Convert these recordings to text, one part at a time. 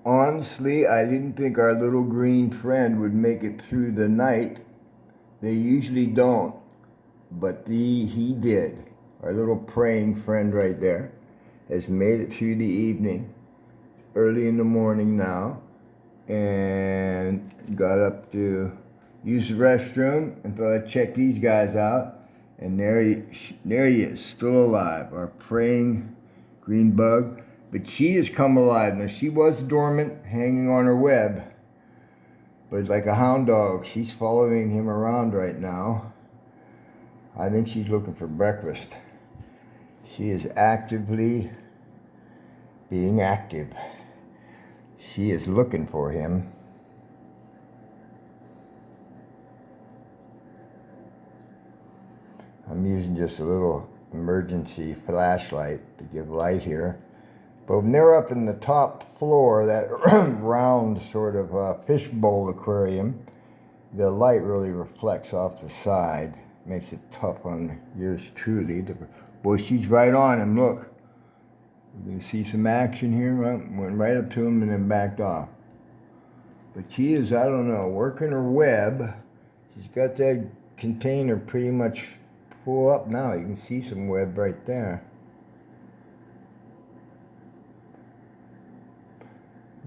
Honestly, I didn't think our little green friend would make it through the night. They usually don't, but he did. Our little praying friend right there has made it through the evening, early in the morning now, and got up to use the restroom and thought I'd check these guys out. And there he is, still alive, our praying green bug. But she has come alive. Now, she was dormant, hanging on her web, but like a hound dog, she's following him around right now. I think she's looking for breakfast. She is actively being active. She is looking for him. I'm using just a little emergency flashlight to give light here. But when they're up in the top floor, that round sort of fishbowl aquarium, the light really reflects off the side. Makes it tough on yours truly. Boy, she's right on him, look. You can see some action here, went right up to him and then backed off. But she is, I don't know, working her web. She's got that container pretty much full up now. You can see some web right there.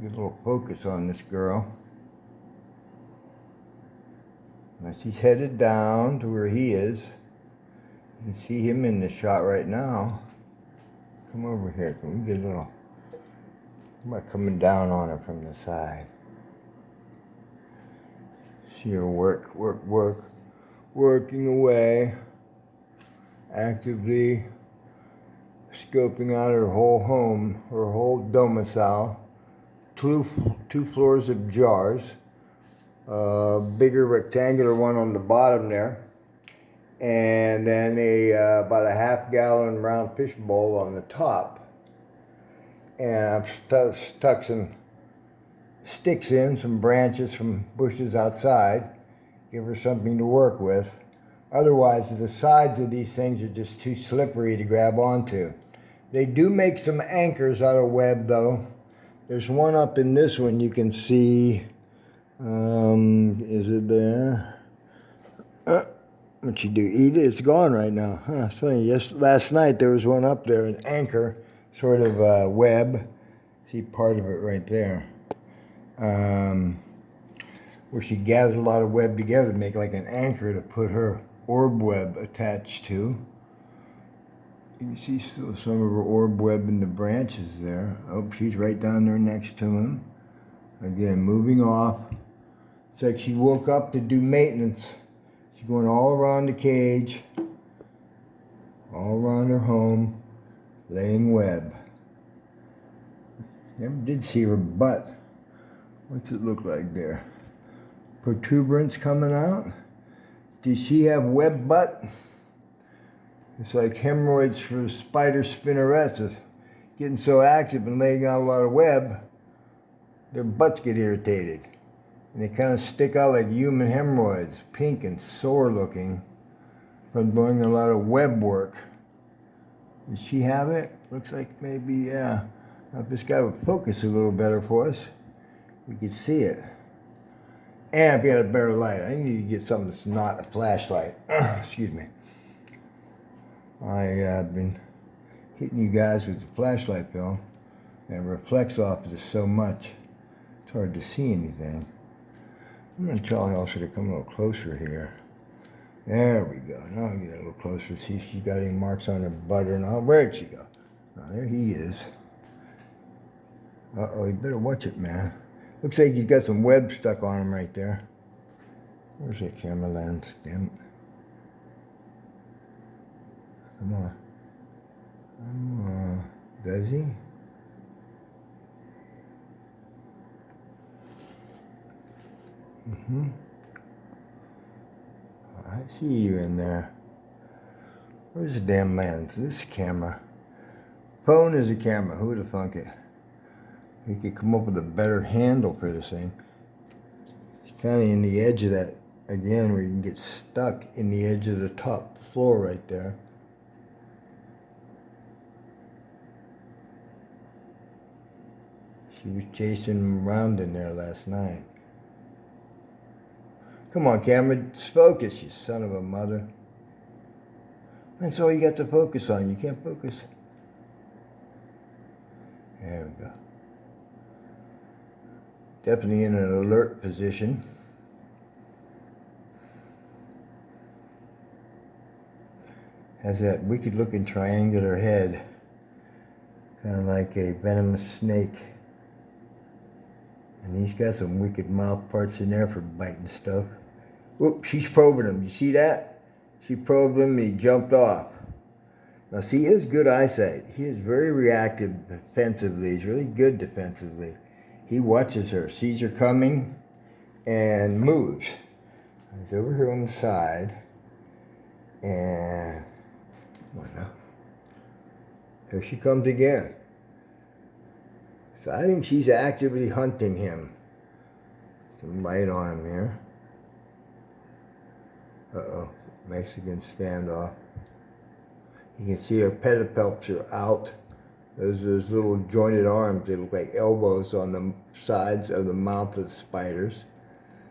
Get a little focus on this girl. Now she's headed down to where he is. You can see him in the shot right now. Come over here. Can we get a little... I'm not coming down on her from the side. See her working away, actively scoping out her whole home, her whole domicile. Two floors of jars, bigger rectangular one on the bottom there, and then about a half-gallon round fish bowl on the top. And I've stuck some sticks in, some branches from bushes outside, give her something to work with. Otherwise, the sides of these things are just too slippery to grab onto. They do make some anchors out of web, though. There's one up in this one you can see. Is it there? What you do? Eat it? It's gone right now. Huh, it's funny. Last night there was one up there, an anchor, sort of web. See part of it right there. Where she gathered a lot of web together to make like an anchor to put her orb web attached to. You can see still some of her orb web in the branches there. Oh, she's right down there next to him. Again, moving off. It's like she woke up to do maintenance. She's going all around the cage, all around her home, laying web. Never did see her butt. What's it look like there? Protuberance coming out? Does she have web butt? It's like hemorrhoids for spider spinnerets. Getting so active and laying out a lot of web, their butts get irritated. And they kind of stick out like human hemorrhoids, pink and sore looking from doing a lot of web work. Does she have it? Looks like maybe, yeah. Now, if this guy would focus a little better for us, we could see it. And if you had a better light, I need to get something that's not a flashlight. Excuse me. I have been hitting you guys with the flashlight film, and it reflects off of this so much, it's hard to see anything. I'm going to tell Elsa to come a little closer here. There we go. Now I'll get a little closer, see if she's got any marks on her butt or not. Where'd she go? Oh, there he is. Uh-oh, you better watch it, man. Looks like he's got some web stuck on him right there. Where's that camera lens? Damn it. Come on. Come on. Does he? Mm-hmm. I see you in there. Where's the damn lens? This camera. Phone is a camera. Who would have thunk it? We could come up with a better handle for this thing. It's kind of in the edge of that, again, where you can get stuck in the edge of the top floor right there. She was chasing him around in there last night. Come on, camera, focus, you son of a mother. That's all you got to focus on. You can't focus. There we go. Definitely in an alert position. Has that wicked looking triangular head. Kind of like a venomous snake. And he's got some wicked mouth parts in there for biting stuff. Whoop, she's probing him. You see that? She probed him and he jumped off. Now see, he has good eyesight. He is very reactive defensively. He's really good defensively. He watches her, sees her coming, and moves. He's over here on the side. And, come on now. Here she comes again. So I think she's actively hunting him. Some light on him here. Uh-oh, Mexican standoff. You can see her pedipalps are out. Those little jointed arms. They look like elbows on the sides of the mouth of the spiders.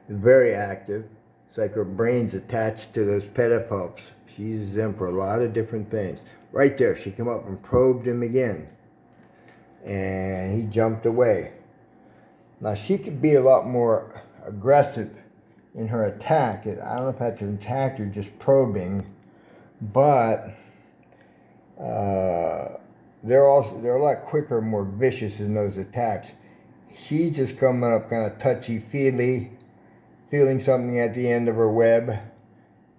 They're very active. It's like her brain's attached to those pedipalps. She uses them for a lot of different things. Right there, she came up and probed him again. And he jumped away. Now she could be a lot more aggressive in her attack. I don't know if that's an attack or just probing, but they're a lot quicker, more vicious in those attacks. She's just coming up kind of touchy-feely, feeling something at the end of her web.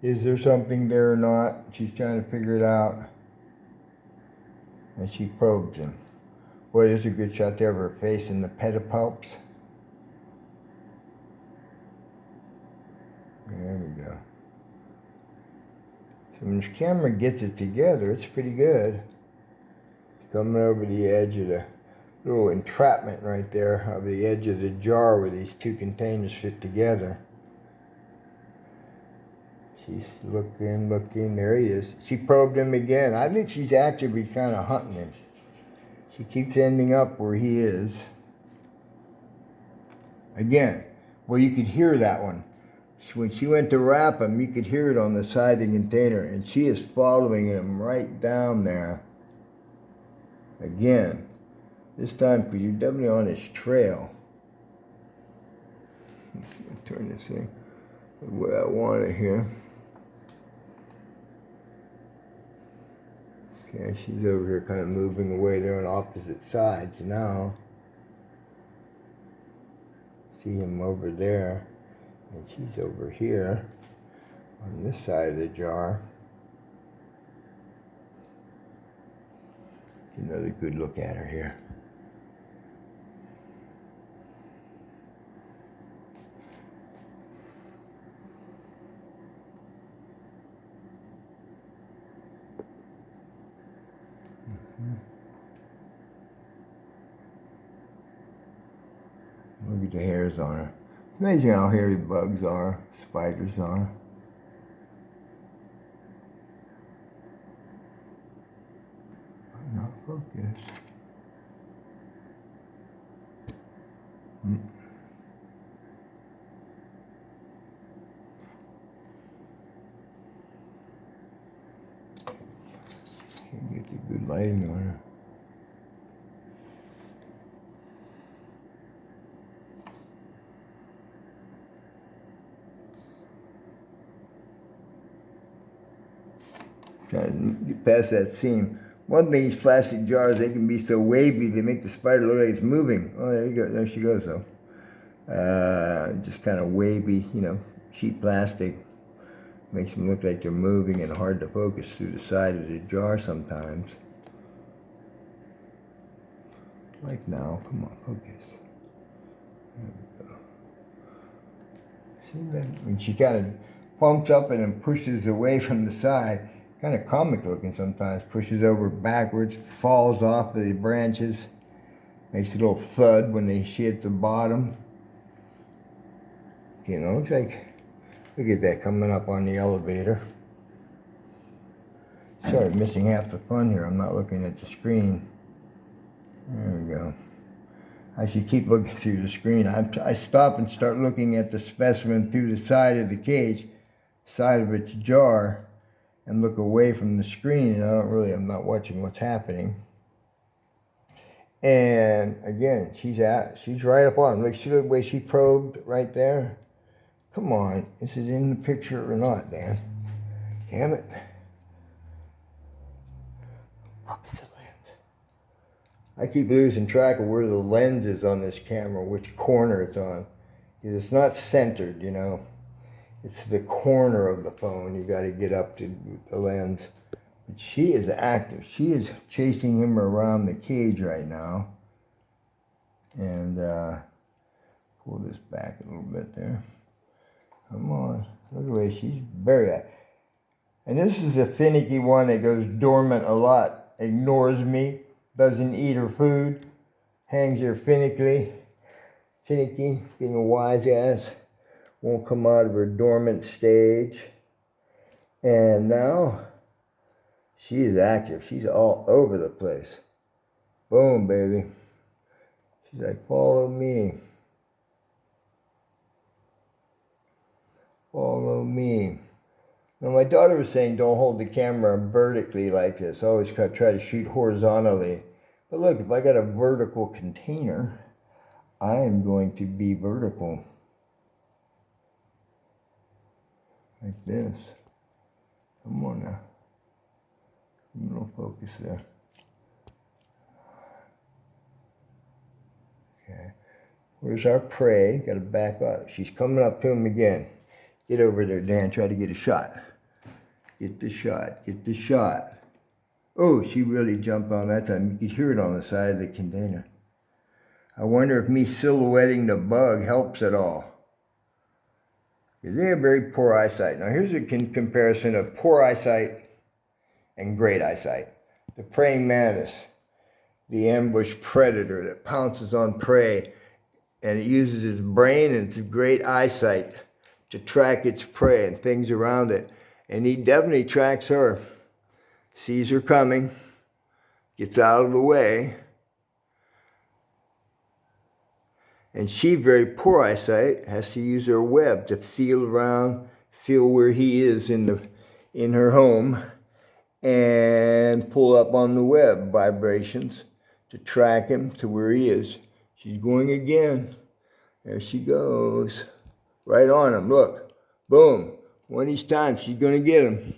Is there something there or not? She's trying to figure it out. And she probes him. Boy, there's a good shot there of her face and the pedipalps. There we go. So when this camera gets it together, it's pretty good. Coming over the edge of the little entrapment right there, of the edge of the jar where these two containers fit together. She's looking, there he is. She probed him again. I think she's actively kind of hunting him. She keeps ending up where he is. Again, well, you could hear that one. When she went to wrap him, you could hear it on the side of the container, and she is following him right down there. Again, this time, because you're definitely on his trail. Let's see, turn this thing the way I want it here. Okay, she's over here kind of moving away. They're on opposite sides now. See him over there. And she's over here on this side of the jar. Another good look at her here. Look at the hairs on her. Amazing how hairy bugs are, spiders are. I'm not focused. Can't get the good lighting on her. Trying to get past that seam. One thing, these plastic jars, they can be so wavy, they make the spider look like it's moving. Oh, there you go. There she goes, though. Just kind of wavy, you know, cheap plastic. Makes them look like they're moving and hard to focus through the side of the jar sometimes. Like now. Come on, focus. There we go. See that? When she kind of pumps up and then pushes away from the side, kind of comic looking sometimes, pushes over backwards, falls off of the branches, makes a little thud when she hits the bottom. You know, looks like, look at that coming up on the elevator. Sorry, missing half the fun here. I'm not looking at the screen. There we go. I should keep looking through the screen. I stop and start looking at the specimen through the side of the cage, side of its jar, and look away from the screen, and I'm not watching what's happening. And again, she's right up on. Look, see the way she probed right there? Come on, is it in the picture or not, Dan? Damn it. Focus the lens. I keep losing track of where the lens is on this camera, which corner it's on. It's not centered, you know. It's the corner of the phone. You got to get up to the lens. But she is active. She is chasing him around the cage right now. And pull this back a little bit there. Come on. Look at the way she's very active. And this is a finicky one that goes dormant a lot. Ignores me. Doesn't eat her food. Hangs there finicky. Being a wise ass. Won't come out of her dormant stage. And now she is active. She's all over the place. Boom, baby. She's like, follow me. Follow me. Now, my daughter was saying don't hold the camera vertically like this. Always try to shoot horizontally. But look, if I got a vertical container, I am going to be vertical. Like this. Come on now. A little focus there. Okay. Where's our prey? Got to back up. She's coming up to him again. Get over there, Dan. Try to get a shot. Get the shot. Get the shot. Oh, she really jumped on that time. You could hear it on the side of the container. I wonder if me silhouetting the bug helps at all. Because they have very poor eyesight. Now here's a comparison of poor eyesight and great eyesight. The praying mantis, the ambush predator that pounces on prey, and it uses its brain and its great eyesight to track its prey and things around it. And he definitely tracks her. Sees her coming, gets out of the way. And she, very poor eyesight, has to use her web to feel around, feel where he is in her home, and pull up on the web vibrations to track him to where he is. She's going again. There she goes. Right on him, look. Boom. One of these times, she's going to get him.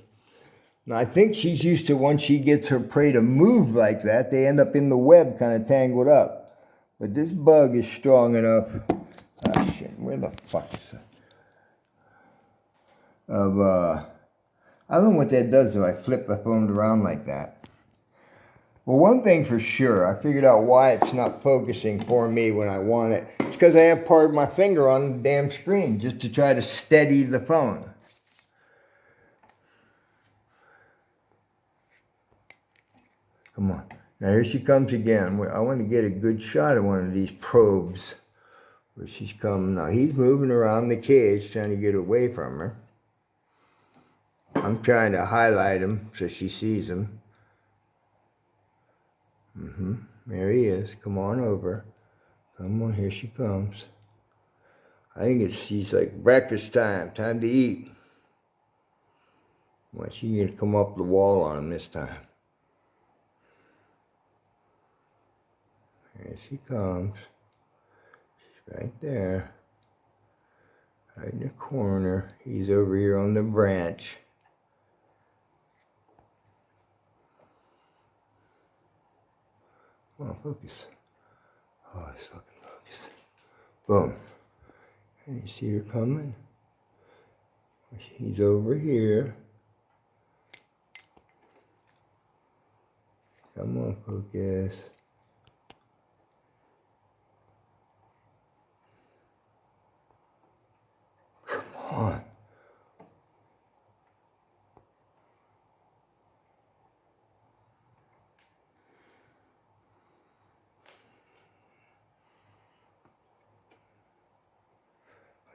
Now, I think she's used to once she gets her prey to move like that, they end up in the web kind of tangled up. But this bug is strong enough. Ah, shit, where the fuck is that? I don't know what that does if I flip the phone around like that. Well, one thing for sure, I figured out why it's not focusing for me when I want it. It's because I have part of my finger on the damn screen just to try to steady the phone. Come on. Now here she comes again. I want to get a good shot of one of these probes where she's coming. Now he's moving around the cage trying to get away from her. I'm trying to highlight him so she sees him. There he is. Come on over. Come on, here she comes. I think she's like breakfast time. Time to eat. Well, she's going to come up the wall on him this time. Here she comes. She's right there. Right in the corner. He's over here on the branch. Come on, focus. Oh, it's fucking focus. Boom. And you see her coming? He's over here. Come on, focus. Come on.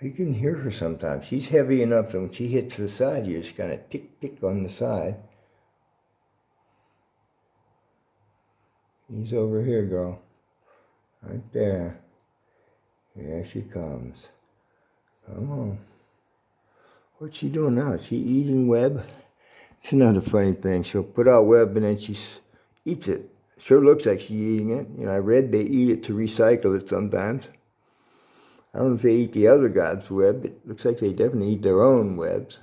You can hear her sometimes. She's heavy enough that when she hits the side, you just kind of tick, tick on the side. He's over here, girl. Right there. Here she comes. Come on. What's she doing now? Is she eating web? It's another funny thing. She'll put out web and then she eats it. Sure looks like she's eating it. You know, I read they eat it to recycle it sometimes. I don't know if they eat the other god's web. It looks like they definitely eat their own webs.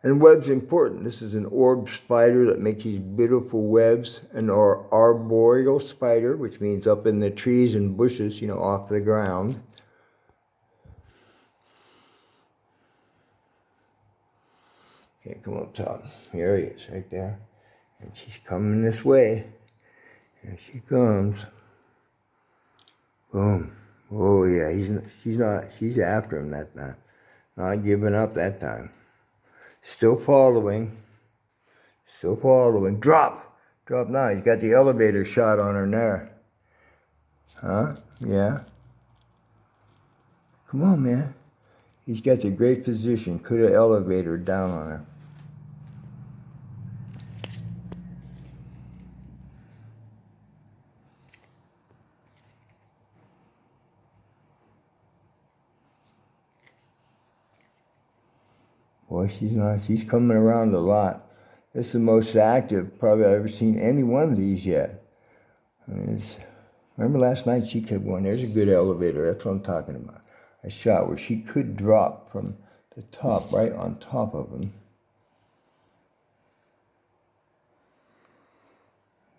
And web's important. This is an orb spider that makes these beautiful webs. An arboreal spider, which means up in the trees and bushes, you know, off the ground. Okay, come up top. Here he is, right there. And she's coming this way. Here she comes. Boom. Oh yeah, she's after him that time. Not giving up that time. Still following. Still following. Drop! Drop now. He's got the elevator shot on her there. Huh? Yeah. Come on, man. He's got the great position. Could have elevator down on her. Boy, she's coming around a lot. This is the most active probably I've ever seen any one of these yet. I mean, remember last night she could one. There's a good elevator. That's what I'm talking about. A shot where she could drop from the top, right on top of him.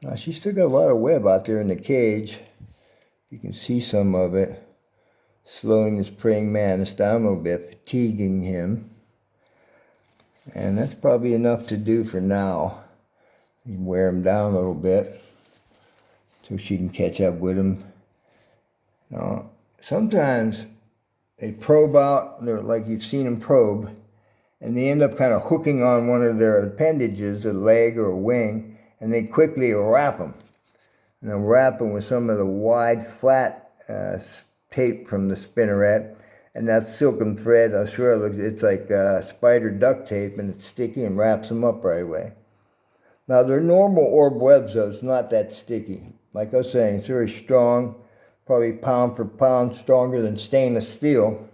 Now, she's still got a lot of web out there in the cage. You can see some of it. Slowing this praying mantis down a little bit, fatiguing him. And that's probably enough to do for now. You wear him down a little bit so she can catch up with him. Now, sometimes they probe out, like you've seen them probe, and they end up kind of hooking on one of their appendages, a leg or a wing, and they quickly wrap them. And they'll wrap them with some of the wide, flat tape from the spinneret. And that silken thread, I swear it's like spider duct tape, and it's sticky and wraps them up right away. Now, their normal orb webs, though, it's not that sticky. Like I was saying, it's very strong, probably pound for pound stronger than stainless steel.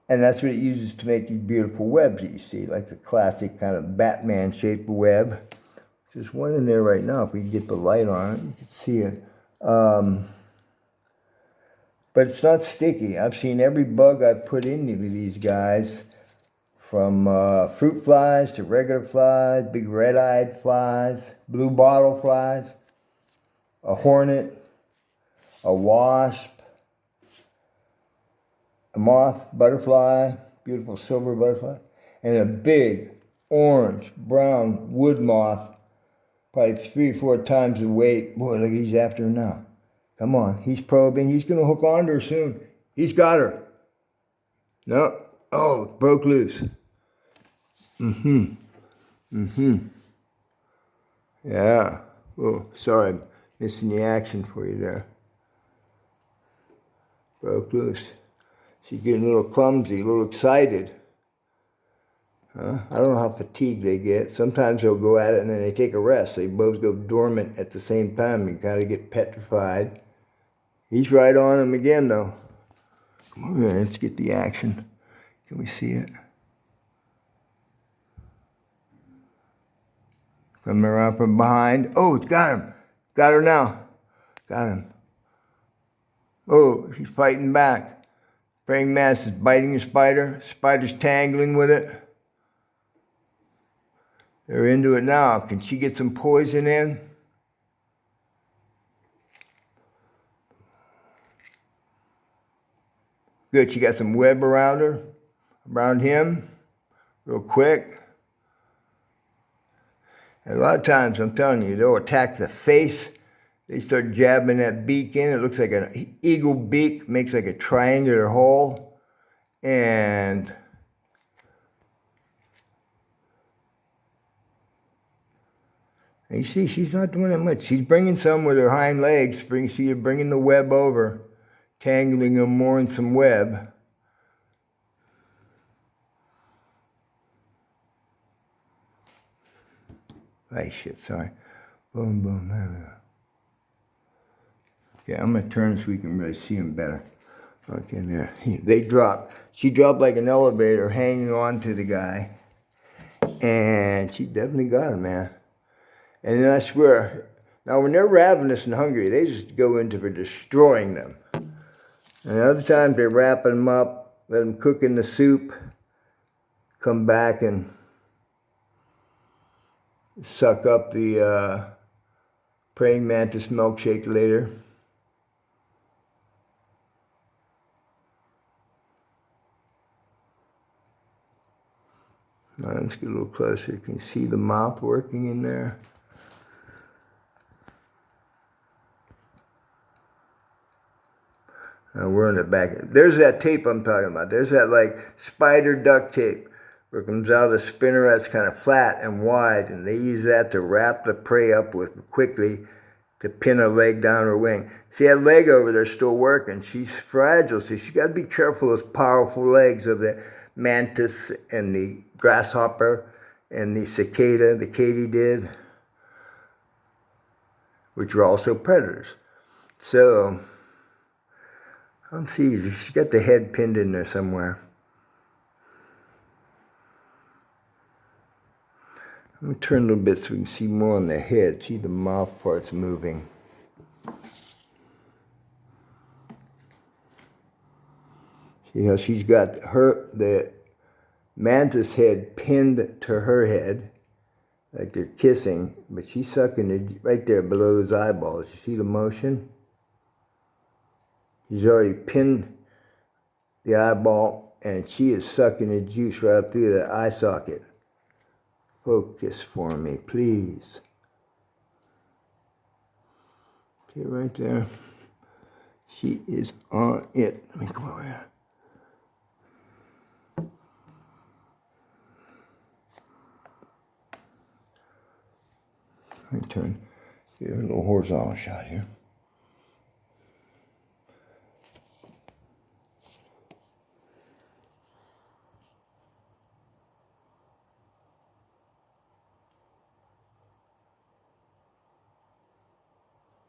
And that's what it uses to make these beautiful webs that you see, like the classic kind of Batman-shaped web. There's one in there right now. If we can get the light on it, you can see it. But it's not sticky. I've seen every bug I've put into these guys, from fruit flies to regular flies, big red-eyed flies, blue bottle flies, a hornet, a wasp, a moth, butterfly, beautiful silver butterfly, and a big orange, brown wood moth, probably 3 or 4 times the weight. Boy, look, he's after her now. Come on, he's probing. He's going to hook onto her soon. He's got her. No. Oh, it broke loose. Yeah. Oh, sorry, I'm missing the action for you there. Broke loose. She's getting a little clumsy, a little excited. I don't know how fatigued they get. Sometimes they'll go at it and then they take a rest. They both go dormant at the same time. You kind of get petrified. He's right on him again, though. Come on, let's get the action. Can we see it? Coming around from behind. Oh, it's got him. Got her now. Got him. Oh, she's fighting back. Praying mantis is biting the spider. Spider's tangling with it. They're into it now. Can she get some poison in? Good, she got some web around her, around him, real quick. And a lot of times, I'm telling you, they'll attack the face. They start jabbing that beak in. It looks like an eagle beak, makes like a triangular hole. And you see, she's not doing that much. She's bringing some with her hind legs. See her bringing the web over, tangling them more in some web. Hey, shit, sorry. Boom, boom, there we go. Yeah, I'm gonna turn so we can really see them better. Okay, there. They dropped. She dropped like an elevator hanging on to the guy. And she definitely got him, man. And then I swear, now when they're ravenous and hungry, they just go into for destroying them. And other times they're wrapping them up, let them cook in the soup, come back and suck up the praying mantis milkshake later. Now let's get a little closer. You can see the mouth working in there. Now we're in the back. There's that tape I'm talking about. There's that like spider duct tape where it comes out of the spinneret's kind of flat and wide, and they use that to wrap the prey up with quickly to pin a leg down her wing. See that leg over there still working. She's fragile, so she's got to be careful of those powerful legs of the mantis and the grasshopper and the cicada, the katydid, which are also predators. So, let's see, she's got the head pinned in there somewhere. Let me turn a little bit so we can see more on the head, see the mouth parts moving. See how she's got the mantis head pinned to her head, like they're kissing, but she's sucking it right there below those eyeballs. You see the motion? She's already pinned the eyeball, and she is sucking the juice right through the eye socket. Focus for me, please. See right there? She is on it. Let me go over here. Let me turn, get a little horizontal shot here.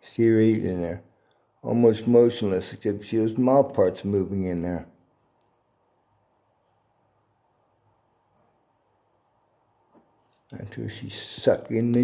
See her eating in there. Almost motionless, except she has mouth parts moving in there. That's where she's sucking the